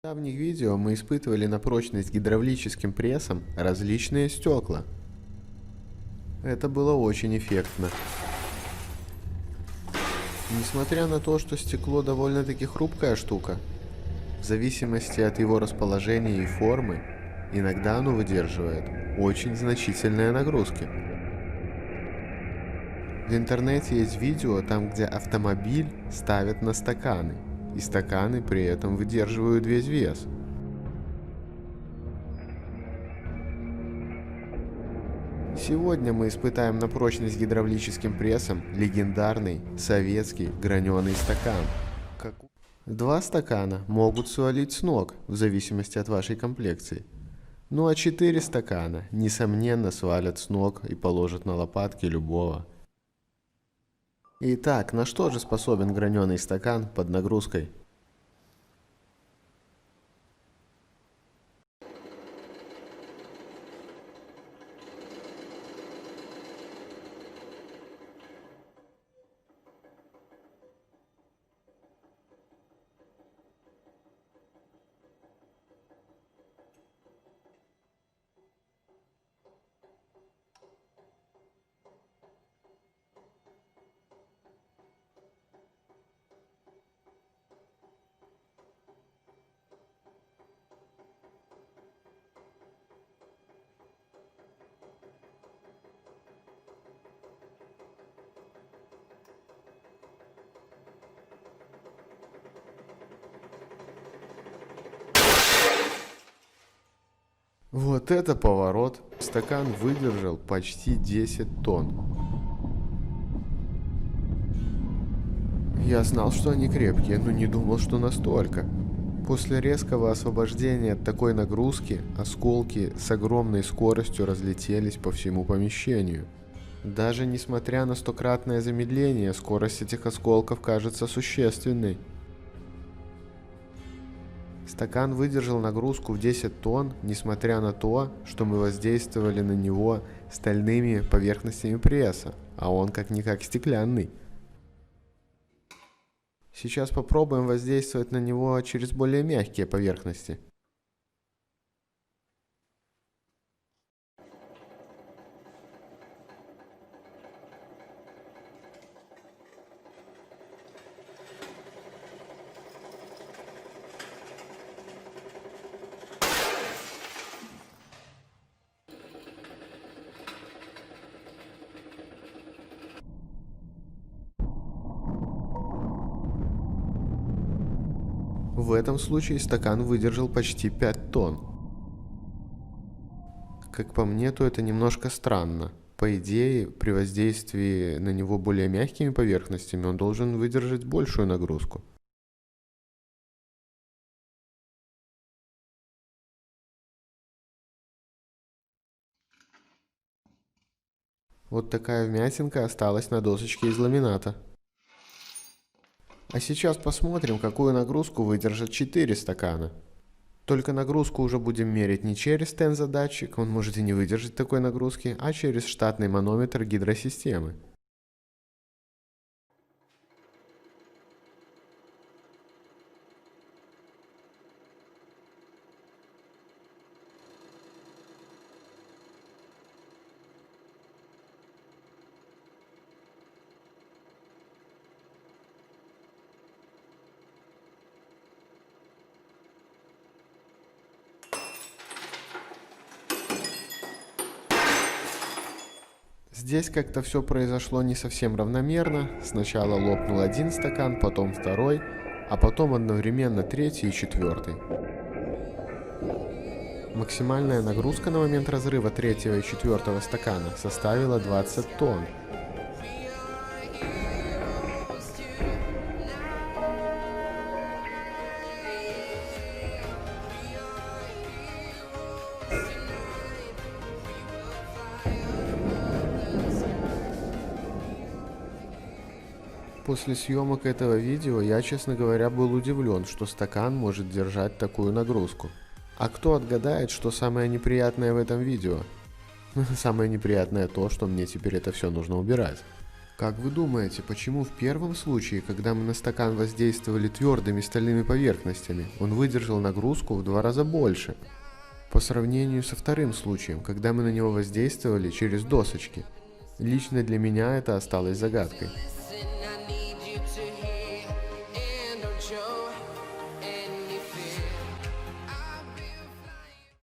В давних видео мы испытывали на прочность гидравлическим прессом различные стекла. Это было очень эффектно. Несмотря на то, что стекло довольно-таки хрупкая штука, в зависимости от его расположения и формы, иногда оно выдерживает очень значительные нагрузки. В интернете есть видео там, где автомобиль ставят на стаканы, и стаканы при этом выдерживают весь вес. Сегодня мы испытаем на прочность гидравлическим прессом легендарный советский граненый стакан. Два стакана могут свалить с ног, в зависимости от вашей комплекции. Ну а 4 стакана, несомненно, свалят с ног и положат на лопатки любого. Итак, на что же способен граненый стакан под нагрузкой? Вот это поворот! Стакан выдержал почти 10 тонн. Я знал, что они крепкие, но не думал, что настолько. После резкого освобождения от такой нагрузки, осколки с огромной скоростью разлетелись по всему помещению. Даже несмотря на стократное замедление, скорость этих осколков кажется существенной. Стакан выдержал нагрузку в 10 тонн, несмотря на то, что мы воздействовали на него стальными поверхностями пресса, а он как-никак стеклянный. Сейчас попробуем воздействовать на него через более мягкие поверхности. В этом случае стакан выдержал почти 5 тонн. Как по мне, то это немножко странно. По идее, при воздействии на него более мягкими поверхностями он должен выдержать большую нагрузку. Вот такая вмятинка осталась на досочке из ламината. А сейчас посмотрим, какую нагрузку выдержат 4 стакана. Только нагрузку уже будем мерить не через тензодатчик, он может и не выдержать такой нагрузки, а через штатный манометр гидросистемы. Здесь как-то все произошло не совсем равномерно. Сначала лопнул один стакан, потом второй, а потом одновременно третий и четвертый. Максимальная нагрузка на момент разрыва третьего и четвертого стакана составила 20 тонн. После съемок этого видео я, честно говоря, был удивлен, что стакан может держать такую нагрузку. А кто отгадает, что самое неприятное в этом видео? Самое неприятное то, что мне теперь это все нужно убирать. Как вы думаете, почему в первом случае, когда мы на стакан воздействовали твердыми стальными поверхностями, он выдержал нагрузку в 2 раза больше, по сравнению со вторым случаем, когда мы на него воздействовали через досочки? Лично для меня это осталось загадкой.